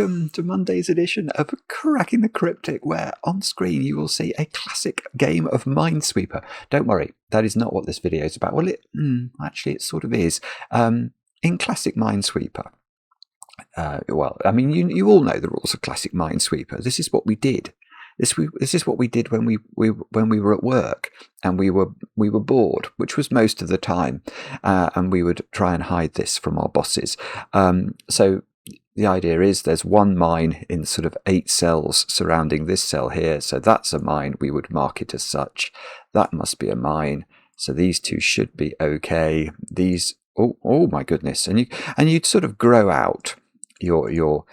welcome to Monday's edition of Cracking the Cryptic, where on screen you will see a classic game of Minesweeper. Don't worry, that is not what this video is about. Well, actually it sort of is. In classic Minesweeper, well, I mean, you all know the rules of classic Minesweeper. This is what we did. This is what we did when we were at work and we were bored, which was most of the time, and we would try and hide this from our bosses. So the idea is there's one mine in sort of 8 cells surrounding this cell here. So that's a mine. We would mark it as such. That must be a mine. So these two should be okay. These, oh my goodness, and you'd sort of grow out your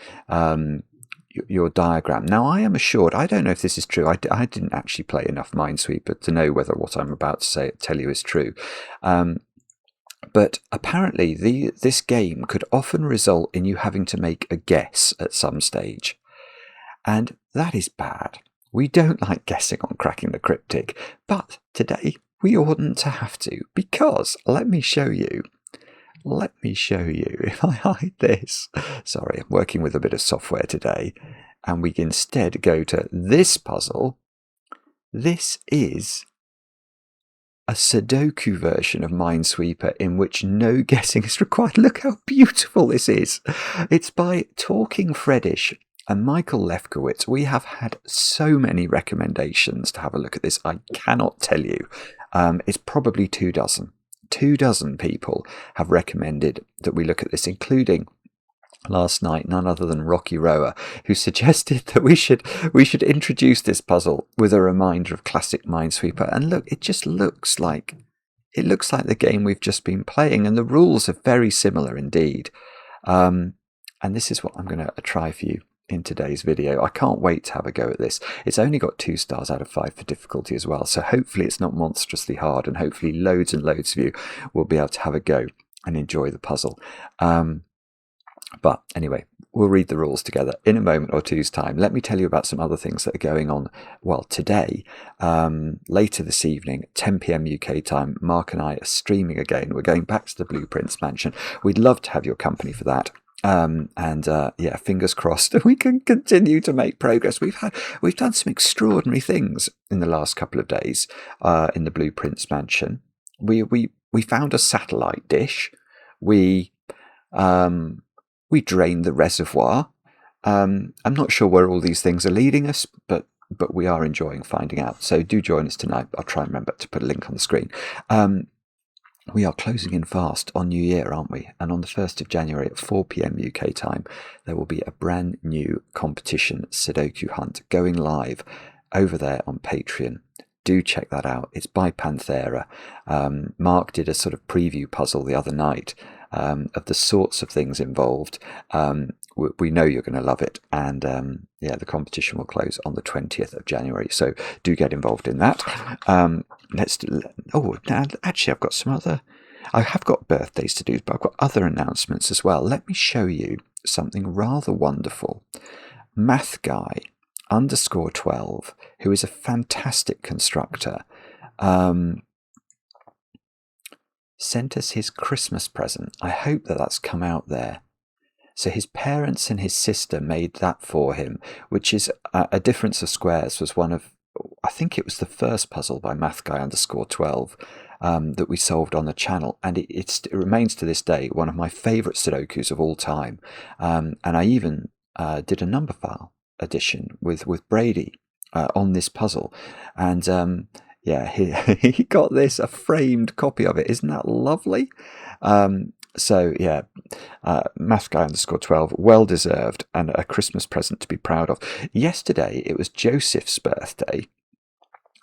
diagram. Now, I am assured, I don't know if this is true. I didn't actually play enough Minesweeper to know whether what I'm about to tell you is true. But apparently this game could often result in you having to make a guess at some stage. And that is bad. We don't like guessing on Cracking the Cryptic. But today we oughtn't to have to, because let me show you if I hide this. Sorry, I'm working with a bit of software today. And we instead go to this puzzle. This is a Sudoku version of Minesweeper in which no guessing is required. Look how beautiful this is. It's by TalkingFredish and Michael Lefkowitz. We have had so many recommendations to have a look at this. I cannot tell you. It's probably 24. 24 people have recommended that we look at this, including last night none other than Rocky Rower, who suggested that we should introduce this puzzle with a reminder of classic Minesweeper. And look, it just looks like the game we've just been playing, and the rules are very similar indeed. And this is what I'm going to try for you in today's video. I can't wait to have a go at this. It's only got 2 stars out of 5 for difficulty as well, so hopefully it's not monstrously hard, and hopefully loads and loads of you will be able to have a go and enjoy the puzzle. But anyway, we'll read the rules together in a moment or two's time. Let me tell you about some other things that are going on. Well, today, later this evening, 10 p.m. UK time, Mark and I are streaming again. We're going back to the Blueprints Mansion. We'd love to have your company for that. Yeah, fingers crossed we can continue to make progress. We've done some extraordinary things in the last couple of days in the Blueprints Mansion. We found a satellite dish. We drained the reservoir. I'm not sure where all these things are leading us, but we are enjoying finding out. So do join us tonight. I'll try and remember to put a link on the screen. We are closing in fast on New Year, aren't we? And on the 1st of January at 4 p.m. UK time, there will be a brand new competition Sudoku hunt going live over there on Patreon. Do check that out. It's by Pathera. Mark did a sort of preview puzzle the other night of the sorts of things involved. We know you're going to love it. And yeah, the competition will close on the 20th of January. So do get involved in that. Now, actually, I've got some other... I have got birthdays to do, but I've got other announcements as well. Let me show you something rather wonderful. Math Guy _12, who is a fantastic constructor, sent us his Christmas present. I hope that that's come out there. So his parents and his sister made that for him, which is a difference of squares, was one of, I think it was the first puzzle by Math Guy _12 that we solved on the channel, and it remains to this day one of my favourite Sudokus of all time. And I even did a number file edition with Brady on this puzzle, and yeah, he got this, a framed copy of it. Isn't that lovely? So yeah, Math Guy _12, well deserved, and a Christmas present to be proud of. Yesterday it was Joseph's birthday,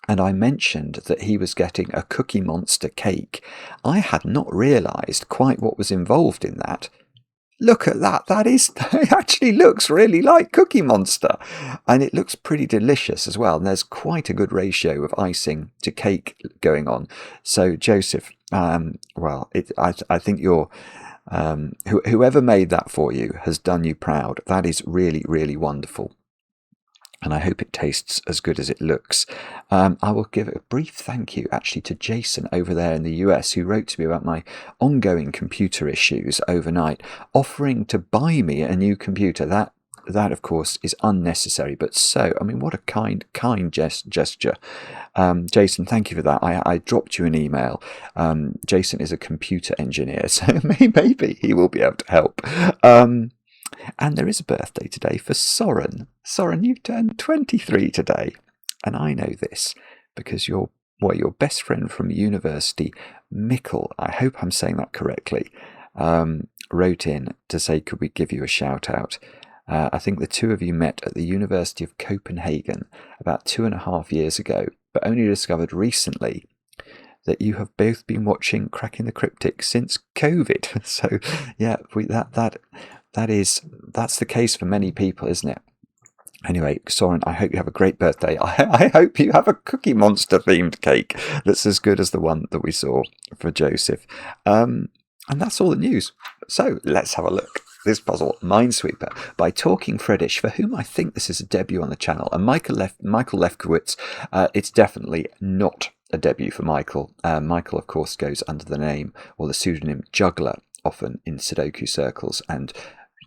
and I mentioned that he was getting a Cookie Monster cake. I had not realised quite what was involved in that. Look at that. It actually looks really like Cookie Monster. And it looks pretty delicious as well. And there's quite a good ratio of icing to cake going on. So, Joseph, well, I think you're... whoever made that for you has done you proud. That is really, really wonderful. And I hope it tastes as good as it looks. I will give a brief thank you actually to Jason over there in the US, who wrote to me about my ongoing computer issues overnight, offering to buy me a new computer. That that of course is unnecessary, but so, I mean, what a kind gesture. Jason, thank you for that. I dropped you an email. Jason is a computer engineer, so maybe he will be able to help. And there is a birthday today for Soren. Soren, you've turned 23 today, and I know this because your best friend from university, Mikkel, I hope I'm saying that correctly, wrote in to say, could we give you a shout out? I think the two of you met at the University of Copenhagen about 2.5 years ago, but only discovered recently that you have both been watching Cracking the Cryptic since COVID. So yeah, that's the case for many people, isn't it? Anyway, Soren, I hope you have a great birthday. I hope you have a Cookie Monster themed cake that's as good as the one that we saw for Joseph. And that's all the news. So let's have a look. This puzzle, Minesweeper, by TalkingFredish, for whom I think this is a debut on the channel, and Michael Lefkowitz. It's definitely not a debut for Michael. Michael, of course, goes under the name or the pseudonym Juggler, often in Sudoku circles, and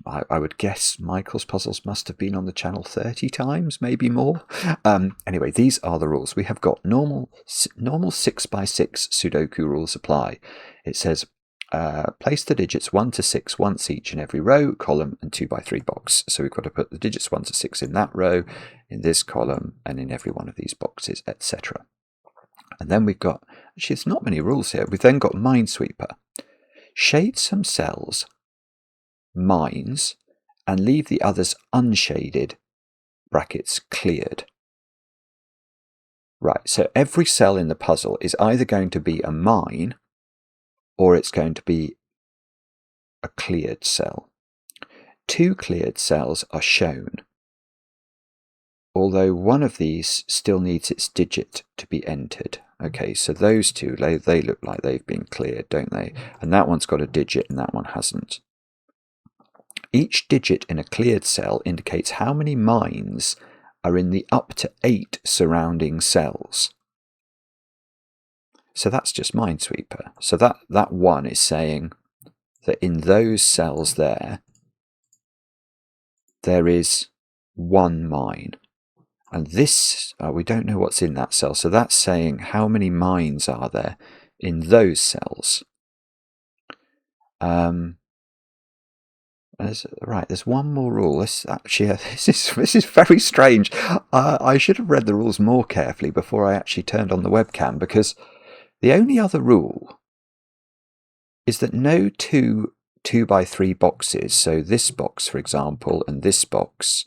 I would guess Michael's puzzles must have been on the channel 30 times, maybe more. Anyway, these are the rules. We have got normal 6x6 Sudoku rules apply. It says, place the digits 1 to 6 once each in every row, column, and 2x3 box. So we've got to put the digits 1 to 6 in that row, in this column, and in every one of these boxes, etc. And then we've got, actually, there's not many rules here. We've then got Minesweeper. Shade some cells, mines, and leave the others unshaded, brackets cleared. Right, so every cell in the puzzle is either going to be a mine or it's going to be a cleared cell. 2 cleared cells are shown, although one of these still needs its digit to be entered. Okay, so those two, they look like they've been cleared, don't they? And that one's got a digit and that one hasn't. Each digit in a cleared cell indicates how many mines are in the up to 8 surrounding cells. So that's just Minesweeper. So that one is saying that in those cells there is 1 mine. And this, we don't know what's in that cell. So that's saying how many mines are there in those cells. There's one more rule. This is very strange. I should have read the rules more carefully before I actually turned on the webcam, because the only other rule is that no 2x3 boxes, so this box, for example, and this box,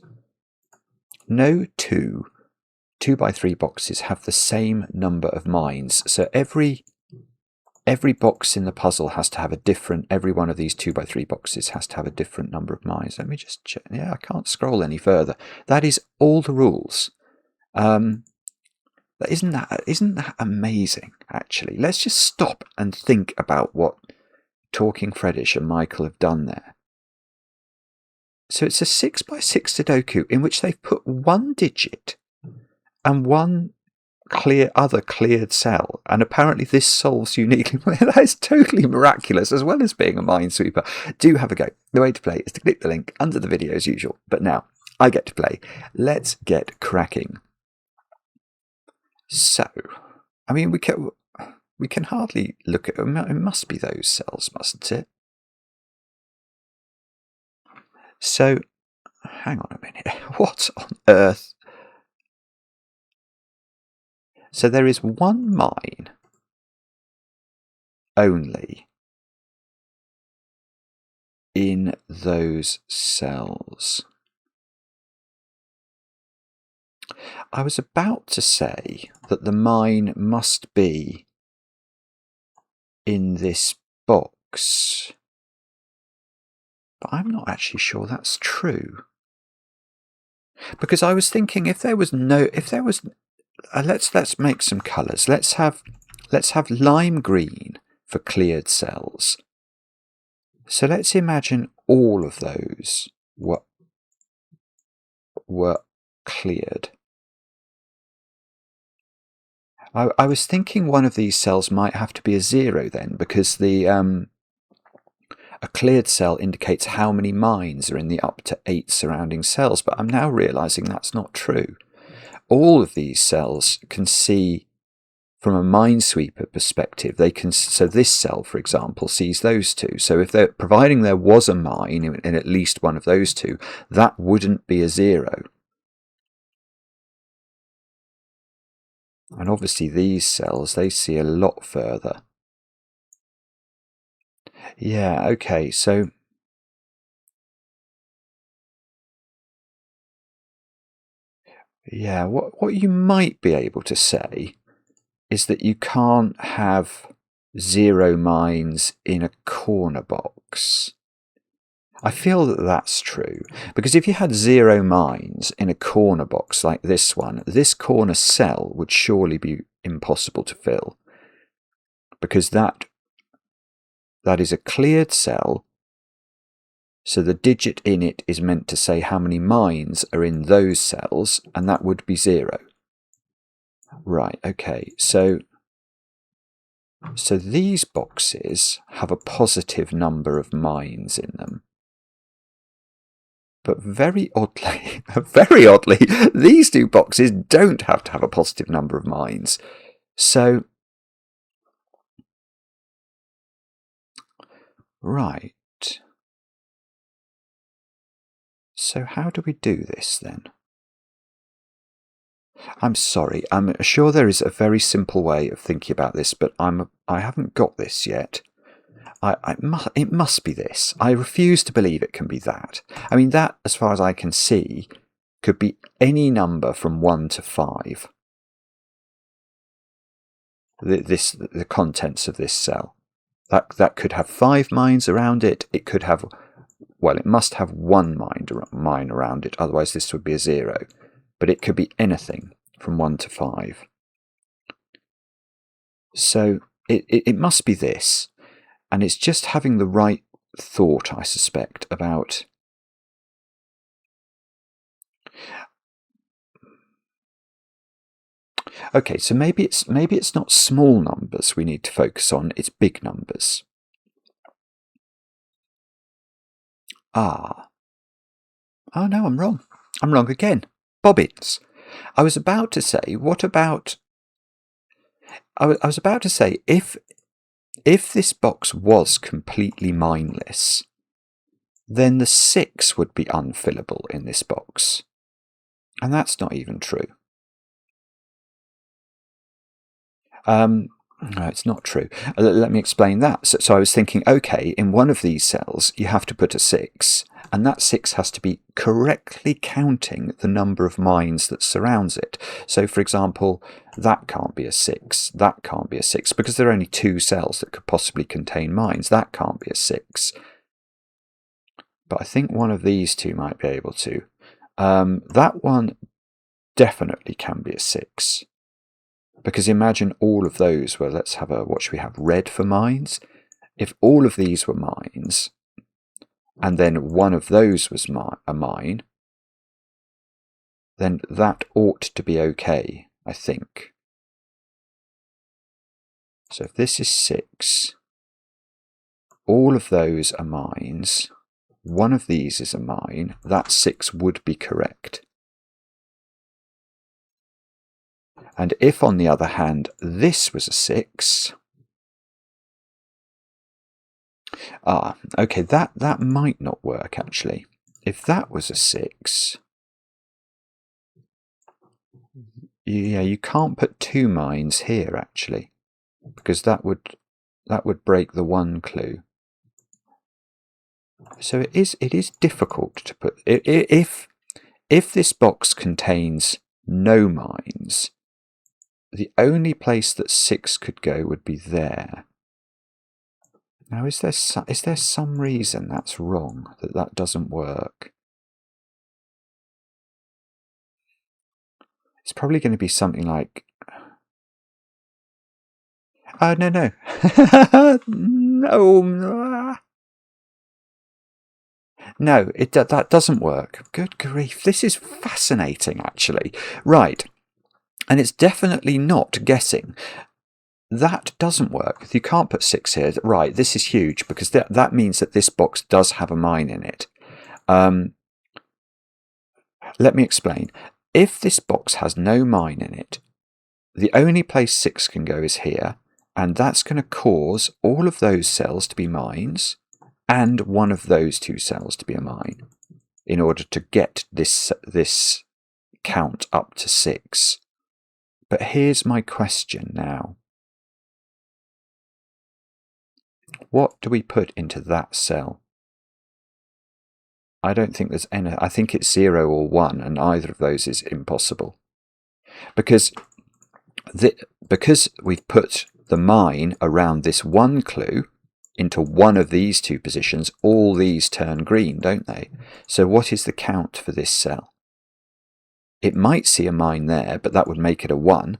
no 2x3 boxes have the same number of mines. So every box in the puzzle has to have a different, every one of these 2x3 boxes has to have a different number of mines. Let me just check. Yeah, I can't scroll any further. That is all the rules. Isn't that amazing, actually? Let's just stop and think about what TalkingFredish and Michael have done there. So it's a 6x6 Sudoku in which they've put 1 digit and 1 other cleared cell, and apparently this solves uniquely. That is totally miraculous, as well as being a Minesweeper. Do have a go. The way to play is to click the link under the video as usual. But now I get to play. Let's get cracking. So, I mean, we can hardly look at them. It must be those cells, mustn't it? So, hang on a minute. What on earth? So there is 1 mine only in those cells. I was about to say that the mine must be in this box, but I'm not actually sure that's true. Because I was thinking let's make some colours. Let's have lime green for cleared cells. So let's imagine all of those were cleared. I was thinking one of these cells might have to be a 0 then, because the A cleared cell indicates how many mines are in the up to 8 surrounding cells, but I'm now realizing that's not true. All of these cells can see from a Minesweeper perspective. So this cell, for example, sees those two. So if they're providing there was a mine in at least one of those two, that wouldn't be a 0. And obviously these cells, they see a lot further. Yeah, okay, so yeah, what you might be able to say is that you can't have 0 mines in a corner box. I feel that that's true, because if you had 0 mines in a corner box like this one, this corner cell would surely be impossible to fill, because that is a cleared cell, so the digit in it is meant to say how many mines are in those cells, and that would be 0. Right, okay, so these boxes have a positive number of mines in them. But very oddly, these two boxes don't have to have a positive number of mines. So, right. So how do we do this then? I'm sorry, I'm sure there is a very simple way of thinking about this, but I haven't got this yet. It must be this. I refuse to believe it can be that. I mean, that, as far as I can see, could be any number from 1 to 5. The contents of this cell. That could have 5 mines around it. It could have, well, it must have 1 mine around it, otherwise this would be a 0. But it could be anything from 1 to 5. So it must be this. And it's just having the right thought, I suspect, about okay, so maybe it's not small numbers we need to focus on, it's big numbers. Oh no, I'm wrong. I'm wrong again. Bobbins. I was about to say, what about... I was about to say, if this box was completely mineless, then the 6 would be unfillable in this box. And that's not even true. No, it's not true. Let me explain that. So I was thinking, okay, in one of these cells, you have to put a 6, and that 6 has to be correctly counting the number of mines that surrounds it. So, for example, that can't be a 6, that can't be a 6, because there are only 2 cells that could possibly contain mines. That can't be a 6. But I think one of these two might be able to. That one definitely can be a 6. Because imagine all of those were, let's have a, what should we have, red for mines? If all of these were mines, and then one of those was a mine, then that ought to be okay, I think. So if this is 6, all of those are mines, one of these is a mine, that 6 would be correct. And if, on the other hand, this was a 6... okay, that might not work, actually. If that was a 6... yeah, you can't put 2 mines here, actually, because that would break the 1 clue. So it is difficult to put... If this box contains no mines, the only place that 6 could go would be there. Now, is there some reason that's wrong, that doesn't work? It's probably going to be something like... no. No. No, that doesn't work. Good grief, this is fascinating, actually. Right, and it's definitely not guessing. that doesn't work. You can't put 6 here. Right, this is huge, because that means that this box does have a mine in it. Let me explain. If this box has no mine in it, the only place 6 can go is here, and that's going to cause all of those cells to be mines and one of those 2 cells to be a mine in order to get this count up to 6. But here's my question now. What do we put into that cell? I don't think there's any. I think it's 0 or 1, and either of those is impossible. Because we've put the mine around this one clue into one of these 2 positions, all these turn green, don't they? So what is the count for this cell? It might see a mine there, but that would make it a 1,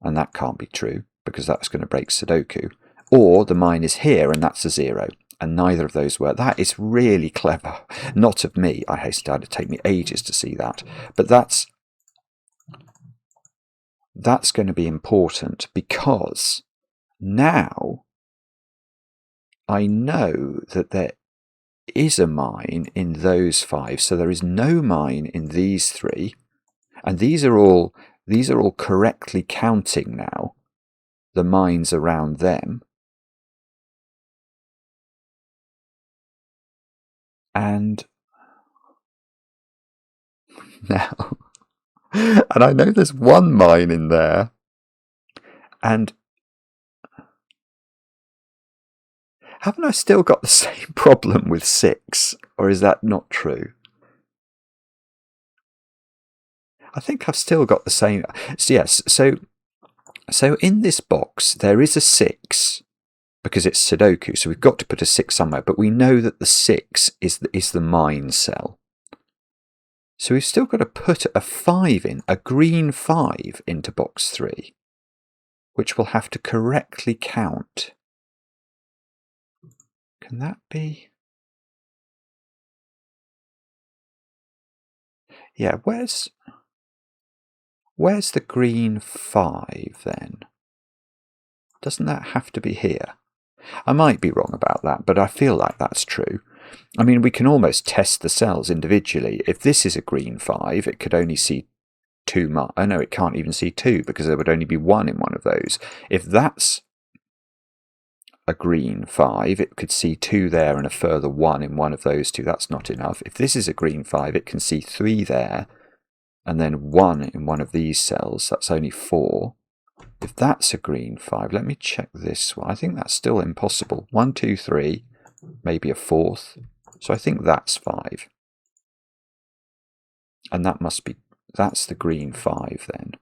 and that can't be true, because that's going to break Sudoku. Or the mine is here, and that's a 0, and neither of those work. That is really clever. Not of me. I hasten to add, it'd take me ages to see that. But that's going to be important, because now I know that there is a mine in those 5, so there is no mine in these 3, and these are all correctly counting now, the mines around them. And now, and I know there's 1 mine in there, and haven't I still got the same problem with 6, or is that not true? I think I've still got the same. So yes, so in this box there is a 6, because it's Sudoku, so we've got to put a 6 somewhere, but we know that the 6 is the mine cell. So we've still got to put a 5 in, a green 5 into box 3, which will have to correctly count. Can that be? Yeah, where's the green 5 then? Doesn't that have to be here? I might be wrong about that, but I feel like that's true. I mean, we can almost test the cells individually. If this is a green 5, it could only see 2 marks. Oh no, it can't even see 2, because there would only be 1 in one of those. If that's a green 5, it could see 2 there and a further 1 in one of those 2. That's not enough. If this is a green 5, it can see 3 there and then 1 in one of these cells. That's only 4. If that's a green 5, let me check this one. I think that's still impossible. 1, 2, 3, maybe a 4th. So I think that's 5. And that's the green 5 then.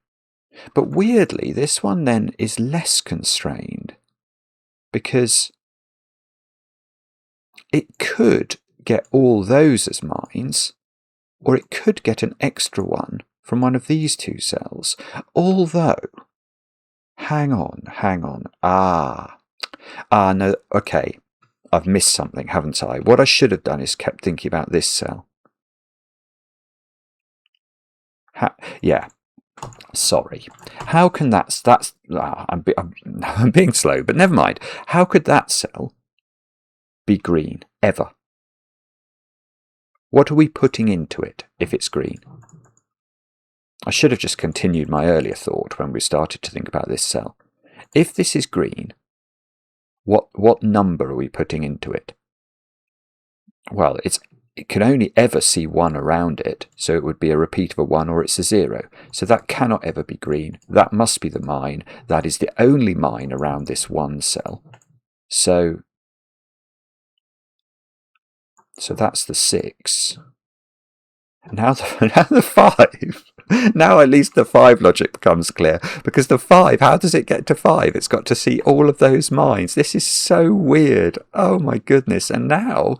But weirdly, this one then is less constrained, because it could get all those as mines, or it could get an extra one from one of these 2 cells. Although, hang on. No, okay, I've missed something, haven't I? What I should have done is kept thinking about this cell. Yeah, sorry. How can I'm being slow, but never mind. How could that cell be green ever? What are we putting into it if it's green? I should have just continued my earlier thought when we started to think about this cell. If this is green, what number are we putting into it? Well, it can only ever see 1 around it, so it would be a repeat of a 1, or it's a 0. So that cannot ever be green. That must be the mine. That is the only mine around this 1 cell. So that's the 6. Now the 5. Now at least the 5 logic becomes clear, because the 5, how does it get to 5? It's got to see all of those mines. This is so weird. Oh my goodness. And now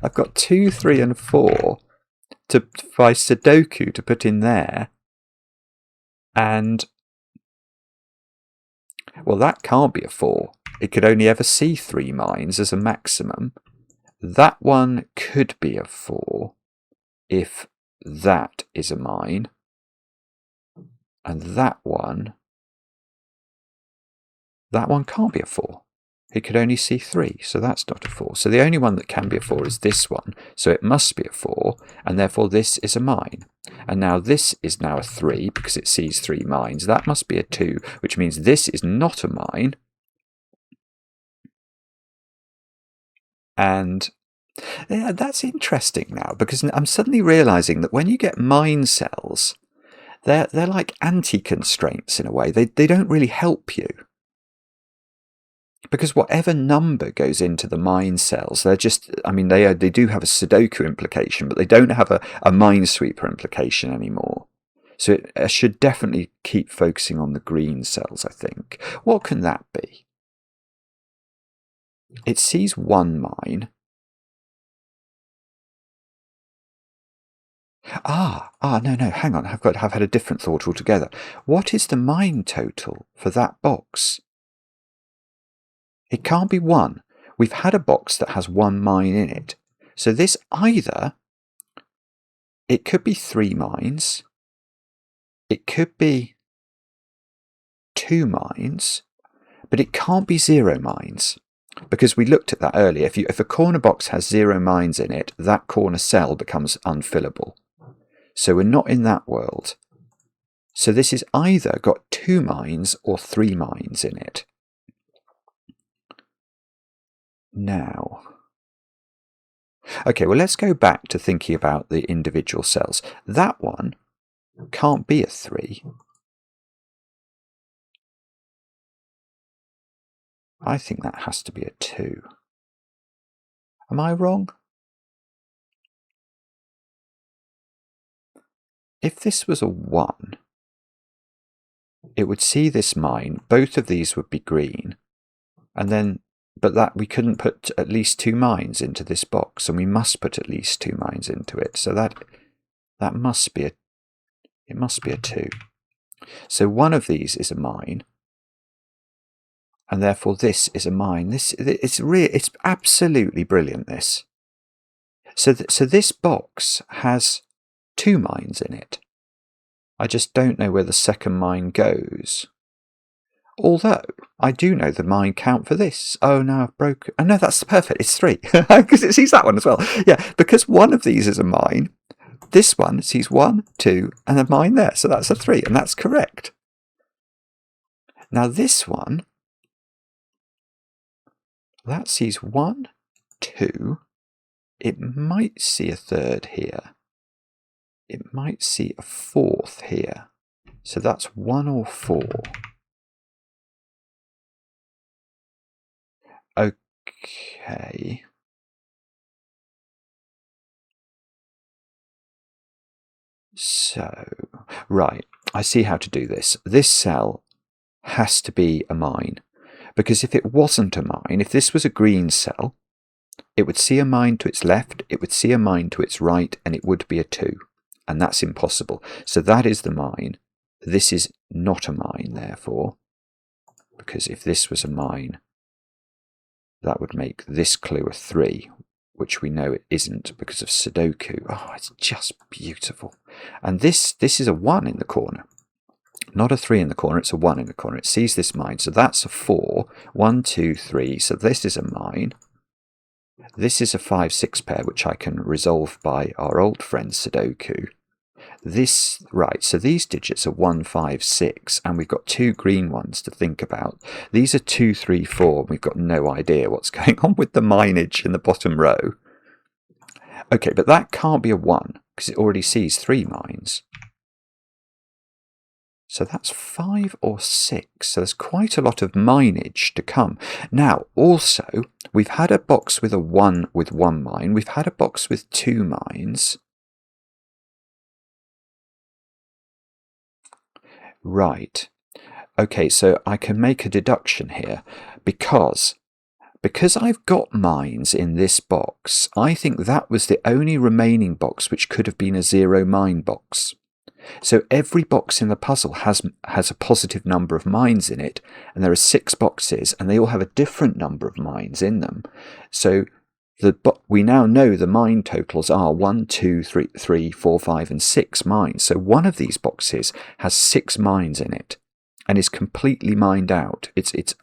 I've got 2, 3 and 4 by Sudoku to put in there. And, well, that can't be a 4. It could only ever see 3 mines as a maximum. That one could be a 4 if that is a mine. And that one That one can't be a 4. It could only see 3, so that's not a 4. So the only one that can be a 4 is this one, so it must be a 4, and therefore this is a mine. And now this is now a 3 because it sees 3 mines. That must be a 2, which means this is not a mine. And yeah, that's interesting now, because I'm suddenly realising that when you get mine cells, they're like anti-constraints in a way. They don't really help you. Because whatever number goes into the mine cells, they're just, I mean, they do have a Sudoku implication, but they don't have a Minesweeper implication anymore. So it should definitely keep focusing on the green cells, I think. What can that be? It sees 1 mine. No, hang on. I've had a different thought altogether. What is the mine total for that box? It can't be 1. We've had a box that has 1 mine in it. So this either, it could be 3 mines, it could be 2 mines, but it can't be 0 mines. Because we looked at that earlier. If a corner box has 0 mines in it, that corner cell becomes unfillable. So we're not in that world. So this has either got 2 mines or 3 mines in it. Now, okay, well, let's go back to thinking about the individual cells. That one can't be a 3. I think that has to be a 2. Am I wrong? If this was a 1, it would see this mine. Both of these would be green. And then, but that we couldn't put at least 2 mines into this box, and we must put at least 2 mines into it. So that must be it must be a 2. So one of these is a mine, and therefore this is a mine. It's absolutely brilliant, this. So this box has 2 mines in it. I just don't know where the second mine goes. Although, I do know the mine count for this. Oh, no, I've broken. Oh, no, that's perfect. It's 3. Because it sees that one as well. Yeah, because one of these is a mine. This one sees 1, 2, and a mine there. So that's a 3, and that's correct. Now this one, that sees 1, 2. It might see a 3rd here. It might see a 4th here. So that's 1 or 4. Okay. So, right, I see how to do this. This cell has to be a mine, because if it wasn't a mine, if this was a green cell, it would see a mine to its left, it would see a mine to its right, and it would be a 2. And that's impossible. So that is the mine. This is not a mine, therefore, because if this was a mine, that would make this clue a 3, which we know it isn't because of Sudoku. Oh, it's just beautiful. And this is a 1 in the corner. Not a 3 in the corner, it's a 1 in the corner. It sees this mine, so that's a 4. 1, 2, 3, so this is a mine. This is a 5, 6 pair, which I can resolve by our old friend Sudoku. This, right, so these digits are 1, 5, 6, and we've got 2 green ones to think about. These are 2, 3, 4, and we've got no idea what's going on with the mineage in the bottom row. Okay, but that can't be a 1, because it already sees 3 mines. So that's 5 or 6, so there's quite a lot of mineage to come. Now, also, we've had a box with a 1 with 1 mine, we've had a box with 2 mines. Right. Okay, so I can make a deduction here, because I've got mines in this box, I think that was the only remaining box which could have been a 0 mine box. So every box in the puzzle has a positive number of mines in it, and there are 6 boxes, and they all have a different number of mines in them. So we now know the mine totals are 1, 2, 3, 4, 5, and 6 mines. So one of these boxes has 6 mines in it. and is completely mined out. It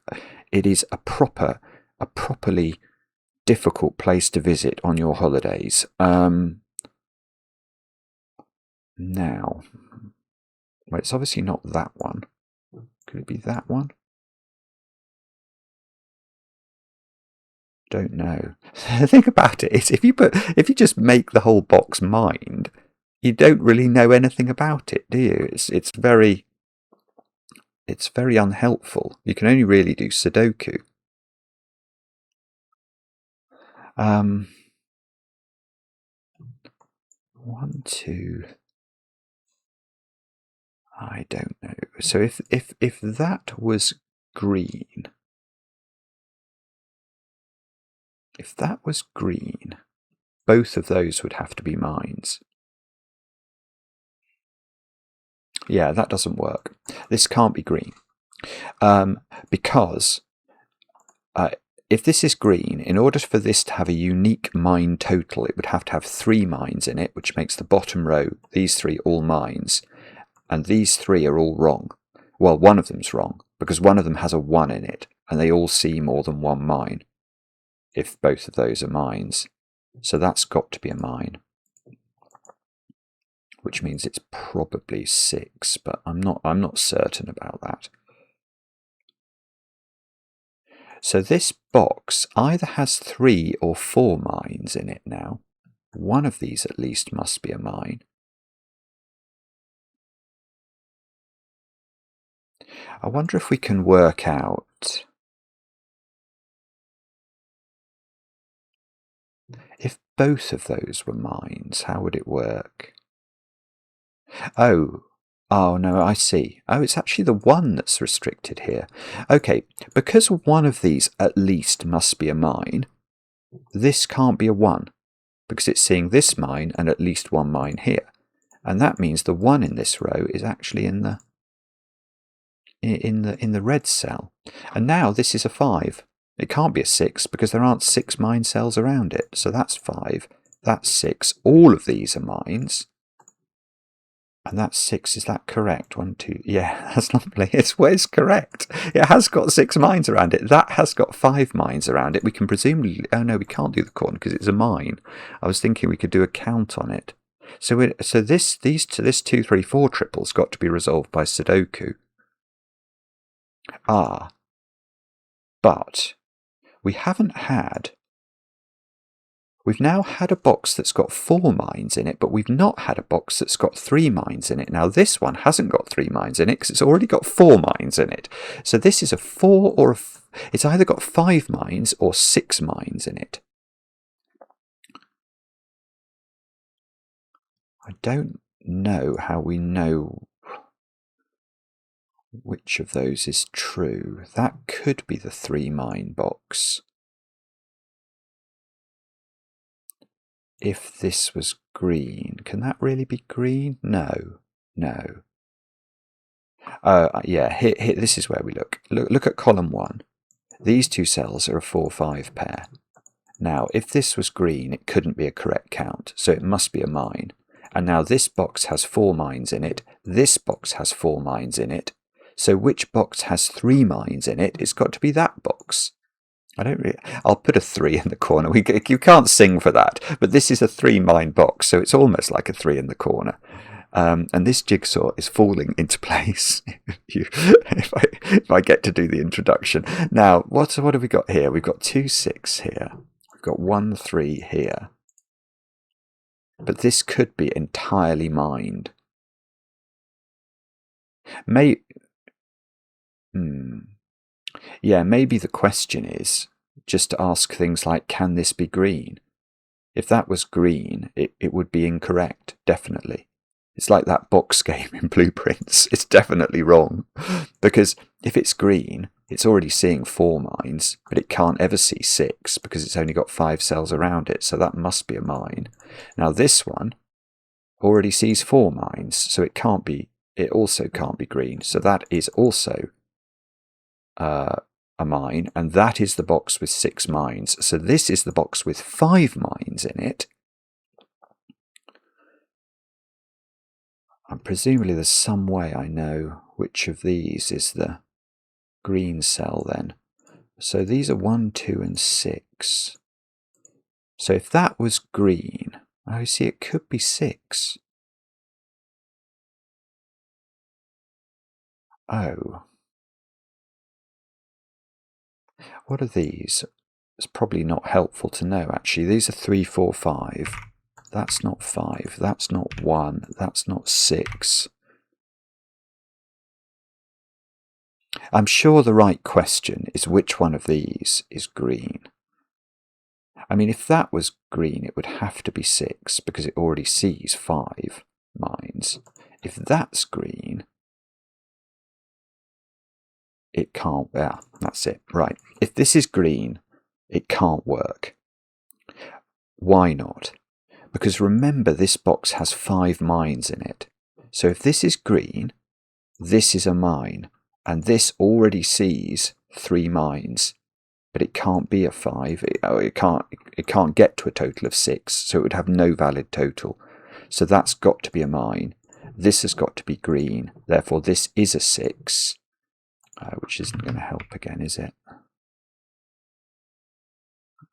is a properly difficult place to visit on your holidays. Now, well, it's obviously not that one. Could it be that one? Don't know. The thing about it is, if you just make the whole box mined, you don't really know anything about it, do you? It's very unhelpful. You can only really do Sudoku. 1, 2. I don't know. So if that was green, both of those would have to be mines. Yeah, that doesn't work. This can't be green. Because if this is green, in order for this to have a unique mine total, it would have to have 3 mines in it, which makes the bottom row, these 3, all mines. And these 3 are all wrong. Well, one of them's wrong, because one of them has a 1 in it, and they all see more than 1 mine, if both of those are mines. So that's got to be a mine, which means it's probably 6, but I'm not certain about that. So this box either has 3 or 4 mines in it now. One of these at least must be a mine. I wonder if we can work out if both of those were mines, how would it work? Oh no, I see. Oh, it's actually the 1 that's restricted here. Okay, because one of these at least must be a mine, this can't be a 1, because it's seeing this mine and at least 1 mine here. And that means the 1 in this row is actually in the red cell. And now this is a 5. It can't be a 6 because there aren't 6 mine cells around it. So that's 5. That's 6. All of these are mines. And that's 6. Is that correct? 1, 2. Yeah, that's lovely. It's correct. It has got 6 mines around it. That has got 5 mines around it. We can presumably... Oh no, we can't do the corner because it's a mine. I was thinking we could do a count on it. So this 2, 3, 4 triple's got to be resolved by Sudoku. But we've now had a box that's got 4 mines in it, but we've not had a box that's got 3 mines in it. Now this one hasn't got 3 mines in it because it's already got 4 mines in it. So this is a 4 or it's either got 5 mines or 6 mines in it. I don't know how we know which of those is true. That could be the 3 mine box. If this was green, can that really be green? No. Yeah, here, this is where we look. Look at column 1. These 2 cells are a 4-5 pair. Now, if this was green, it couldn't be a correct count, so it must be a mine. And now this box has 4 mines in it. This box has 4 mines in it. So which box has 3 mines in it? It's got to be that box. I'll put a 3 in the corner. You can't sing for that, but this is a 3 mine box, so it's almost like a 3 in the corner. And this jigsaw is falling into place. if I get to do the introduction. Now, what have we got here? We've got 2, 6 here. We've got 1, 3 here. But this could be entirely mined. Yeah, maybe the question is just to ask things like, can this be green? If that was green, it would be incorrect, definitely. It's like that box game in Blueprints. It's definitely wrong. Because if it's green, it's already seeing 4 mines, but it can't ever see 6 because it's only got 5 cells around it, so that must be a mine. Now this one already sees 4 mines, so it also can't be green. So that is also a mine, and that is the box with 6 mines. So this is the box with 5 mines in it. And presumably there's some way I know which of these is the green cell then. So these are 1, 2 and 6. So if that was green, oh, see, it could be 6. Oh. What are these? It's probably not helpful to know, actually. These are 3, 4, 5. That's not 5. That's not 1. That's not 6. I'm sure the right question is which one of these is green. I mean, if that was green, it would have to be 6 because it already sees 5 mines. If that's green, it can't. Yeah, that's it. Right. If this is green, it can't work. Why not? Because remember, this box has 5 mines in it. So if this is green, this is a mine, and this already sees 3 mines, but it can't be a 5. It can't get to a total of 6, so it would have no valid total. So that's got to be a mine. This has got to be green. Therefore, this is a 6, which isn't going to help again, is it?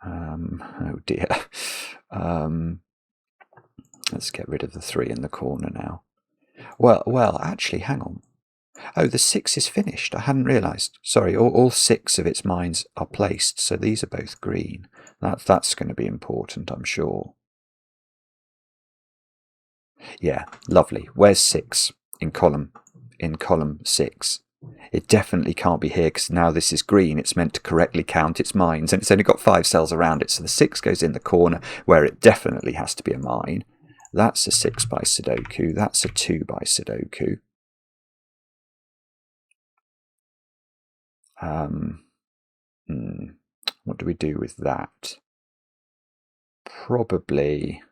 Oh dear. Let's get rid of the 3 in the corner now. Well, actually, hang on. Oh, the 6 is finished. I hadn't realised. Sorry, all 6 of its mines are placed, so these are both green. That's going to be important, I'm sure. Yeah, lovely. Where's 6 in column 6? It definitely can't be here because now this is green. It's meant to correctly count its mines, and it's only got 5 cells around it, so the 6 goes in the corner where it definitely has to be a mine. That's a 6 by Sudoku. That's a 2 by Sudoku. What do we do with that? Probably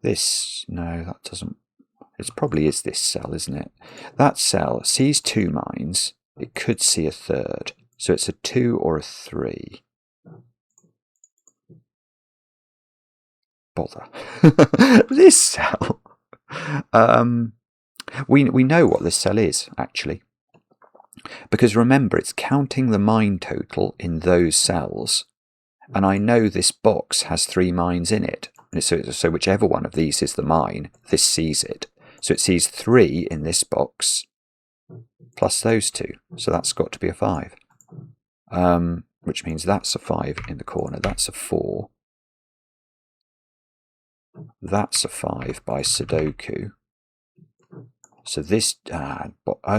this. No, that doesn't. It probably is this cell, isn't it? That cell sees 2 mines. It could see a 3rd. So it's a 2 or a 3. Bother. This cell. We know what this cell is, actually. Because remember, it's counting the mine total in those cells. And I know this box has 3 mines in it. So whichever one of these is the mine, this sees it. So it sees 3 in this box, plus those 2. So that's got to be a 5. Which means that's a 5 in the corner. That's a 4. That's a 5 by Sudoku. So this, oh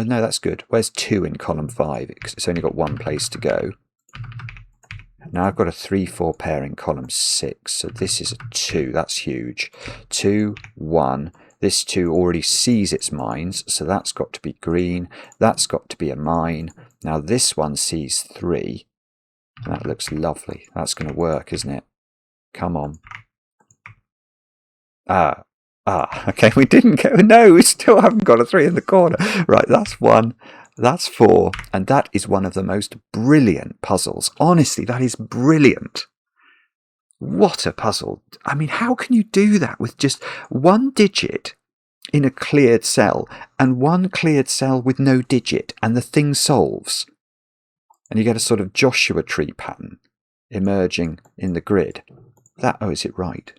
no, that's good. Where's 2 in column 5? It's only got 1 place to go. Now I've got a 3, 4 pair in column 6. So this is a 2. That's huge. 2, 1. This 2 already sees its mines, so that's got to be green. That's got to be a mine. Now this one sees 3. That looks lovely. That's going to work, isn't it? Come on. Okay, we didn't get. No, we still haven't got a 3 in the corner. Right, that's 1. That's 4. And that is one of the most brilliant puzzles. Honestly, that is brilliant. What a puzzle. I mean, how can you do that with just 1 digit in a cleared cell and 1 cleared cell with no digit, and the thing solves? And you get a sort of Joshua tree pattern emerging in the grid. Oh, is it right?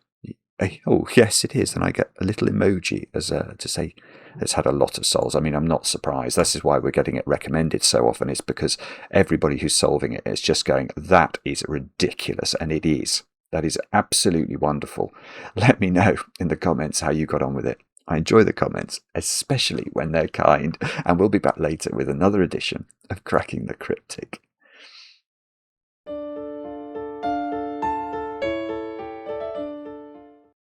Oh, yes, it is. And I get a little emoji as to say it's had a lot of solves. I mean, I'm not surprised. This is why we're getting it recommended so often. It's because everybody who's solving it is just going, that is ridiculous. And it is. That is absolutely wonderful. Let me know in the comments how you got on with it. I enjoy the comments, especially when they're kind. And we'll be back later with another edition of Cracking the Cryptic.